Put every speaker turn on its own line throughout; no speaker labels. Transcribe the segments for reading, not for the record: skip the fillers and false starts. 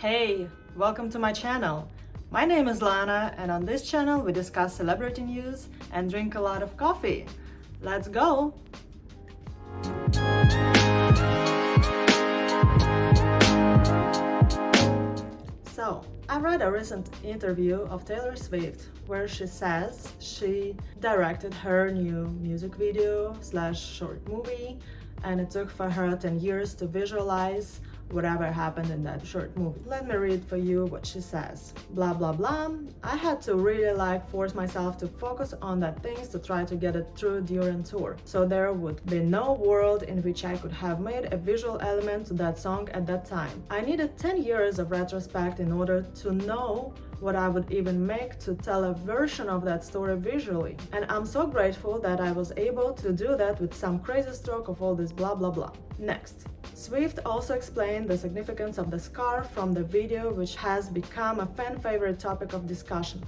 Hey, welcome to my channel. My name is Lana, and on this channel we discuss celebrity news and drink a lot of coffee. Let's go! So, I read a recent interview of Taylor Swift where she says she directed her new music video / short movie, and it took for her 10 years to visualize whatever happened in that short movie. Let me read for you what she says. Blah blah blah. I had to really force myself to focus on that things to try to get it through during tour. So there would be no world in which I could have made a visual element to that song at that time. I needed 10 years of retrospect in order to know what I would even make to tell a version of that story visually. And I'm so grateful that I was able to do that with some crazy stroke of all this blah blah blah. Next. Swift also explained the significance of the scarf from the video, which has become a fan favorite topic of discussion.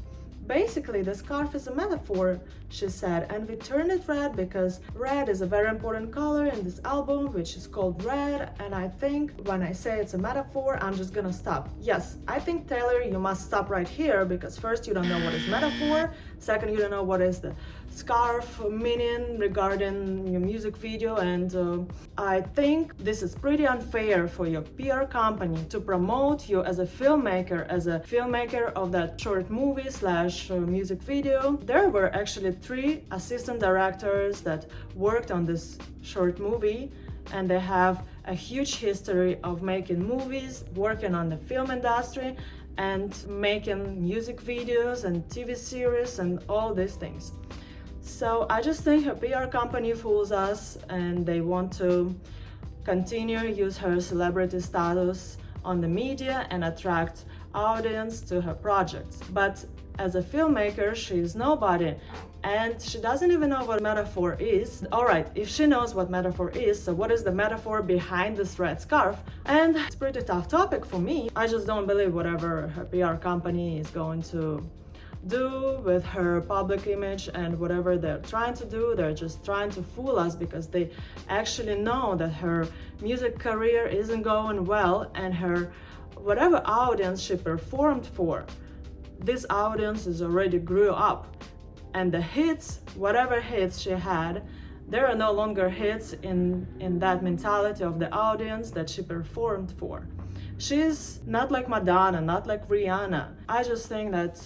Basically, the scarf is a metaphor, she said, and we turned it red because red is a very important color in this album, which is called Red, and I think when I say it's a metaphor, I'm just gonna stop. Yes, I think, Taylor, you must stop right here, because first, you don't know what is metaphor, second, you don't know what is the scarf meaning regarding your music video, and I think this is pretty unfair for your PR company to promote you as a filmmaker of that short movie / music video. There were actually 3 assistant directors that worked on this short movie, and they have a huge history of making movies, working on the film industry, and making music videos and TV series and all these things. So I just think her PR company fools us, and they want to continue use her celebrity status on the media and attract audience to her projects. But as a filmmaker, she is nobody, and she doesn't even know what metaphor is. Alright, if she knows what metaphor is, so what is the metaphor behind this red scarf? And it's a pretty tough topic for me. I just don't believe whatever her PR company is going to do with her public image and whatever they're trying to do. They're just trying to fool us because they actually know that her music career isn't going well, and her whatever audience she performed for, this audience is already grew up, and the hits, whatever hits she had, there are no longer hits in that mentality of the audience that she performed for. She's not like Madonna, not like Rihanna. I just think that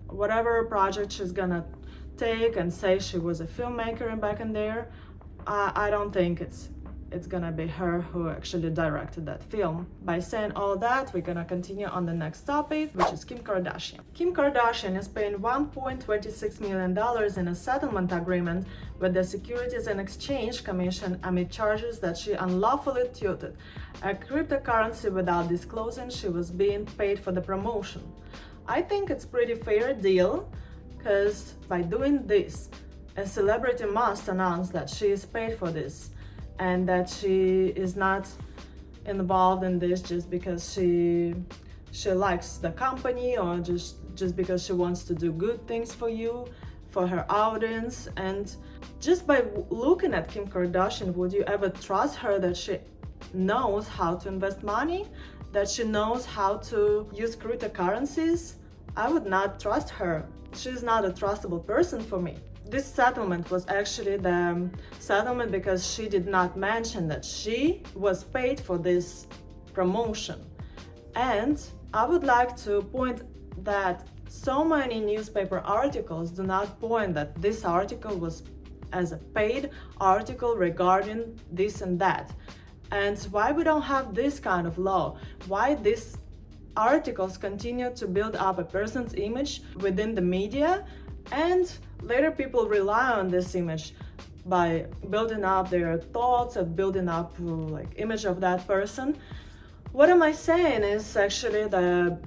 whatever project she's gonna take and say she was a filmmaker back in there, I don't think it's gonna be her who actually directed that film. By saying all that, we're gonna continue on the next topic, which is Kim Kardashian. Kim Kardashian is paying $1.26 million in a settlement agreement with the Securities and Exchange Commission amid charges that she unlawfully touted a cryptocurrency without disclosing she was being paid for the promotion. I think it's pretty fair deal, because by doing this, a celebrity must announce that she is paid for this, and that she is not involved in this just because she likes the company, or just because she wants to do good things for you, for her audience. And just by looking at Kim Kardashian, would you ever trust her that she knows how to invest money, that she knows how to use cryptocurrencies? I would not trust her. She's not a trustable person for me. This settlement was actually the settlement because she did not mention that she was paid for this promotion. And I would like to point that so many newspaper articles do not point that this article was as a paid article regarding this and that. And why we don't have this kind of law? Why these articles continue to build up a person's image within the media, and later people rely on this image by building up their thoughts and building up image of that person. What am I saying is actually the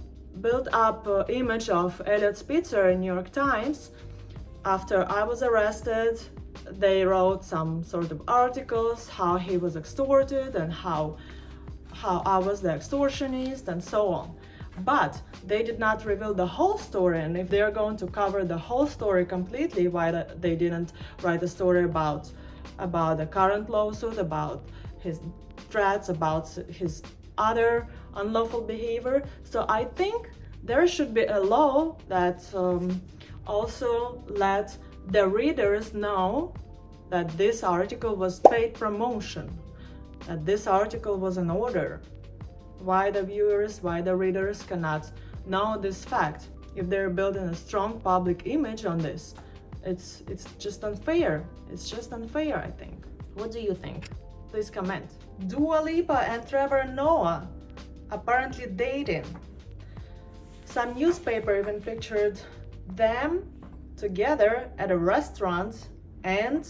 built up image of Elliot Spitzer in New York Times. After I was arrested, they wrote some sort of articles how he was extorted and how I was the extortionist and so on. But they did not reveal the whole story, and if they're going to cover the whole story completely, why they didn't write a story about the current lawsuit, about his threats, about his other unlawful behavior. So I think there should be a law that also let the readers know that this article was paid promotion, that this article was an order. Why the viewers, why the readers cannot know this fact? If they're building a strong public image on this, it's just unfair. It's just unfair, I think. What do you think? Please comment. Dua Lipa and Trevor Noah apparently dating. Some newspaper even pictured them together at a restaurant and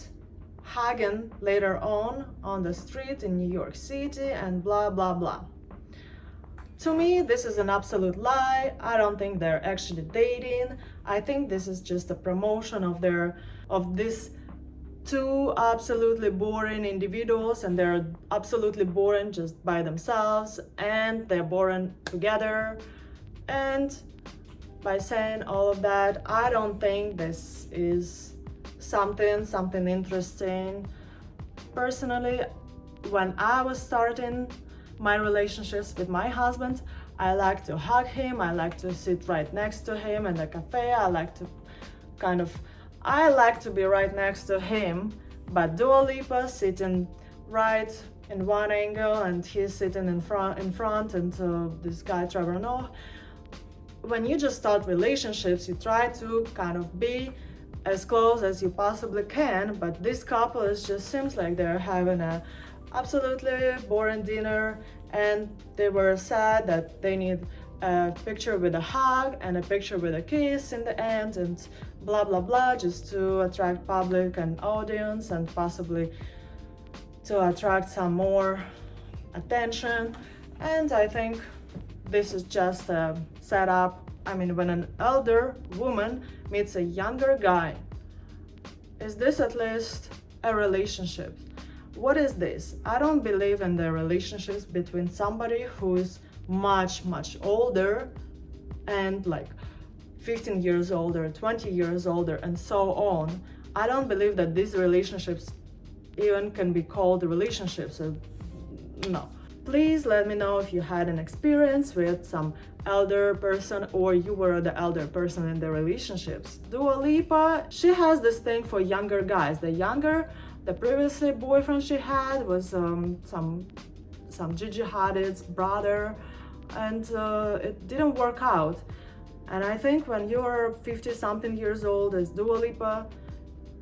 hugging later on the street in New York City and blah blah blah. To me, this is an absolute lie. I don't think they're actually dating. I think this is just a promotion of these two absolutely boring individuals, and they're absolutely boring just by themselves, and they're boring together. And by saying all of that, I don't think this is something interesting. Personally, when I was starting my relationships with my husband, I like to hug him, I like to sit right next to him in the cafe, I like to be right next to him. But Dua Lipa sitting right in one angle and he's sitting in front and this guy Trevor Noah. When you just start relationships, you try to kind of be as close as you possibly can, but this couple just seems like they're having a absolutely boring dinner, and they were sad that they need a picture with a hug and a picture with a kiss in the end and blah blah blah, just to attract public and audience and possibly to attract some more attention. And I think this is just a setup. I mean, when an elder woman meets a younger guy, is this at least a relationship? What is this? I don't believe in the relationships between somebody who is much older and like 15 years older, 20 years older, and so on. I don't believe that these relationships even can be called relationships. No. Please let me know if you had an experience with some elder person or you were the elder person in the relationships. Dua Lipa, she has this thing for younger guys. The previously boyfriend she had was some Gigi Hadid's brother, and it didn't work out. And I think when you're 50-something years old as Dua Lipa,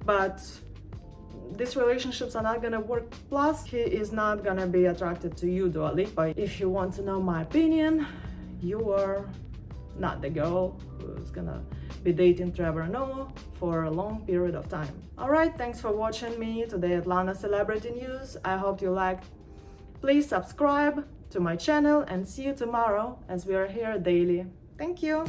but these relationships are not gonna work. Plus, he is not gonna be attracted to you, Dua Lipa. If you want to know my opinion, you are not the girl who's gonna be dating Trevor Noah for a long period of time. Alright, thanks for watching me today at Lana Celebrity News. I hope you liked. Please subscribe to my channel and see you tomorrow as we are here daily. Thank you.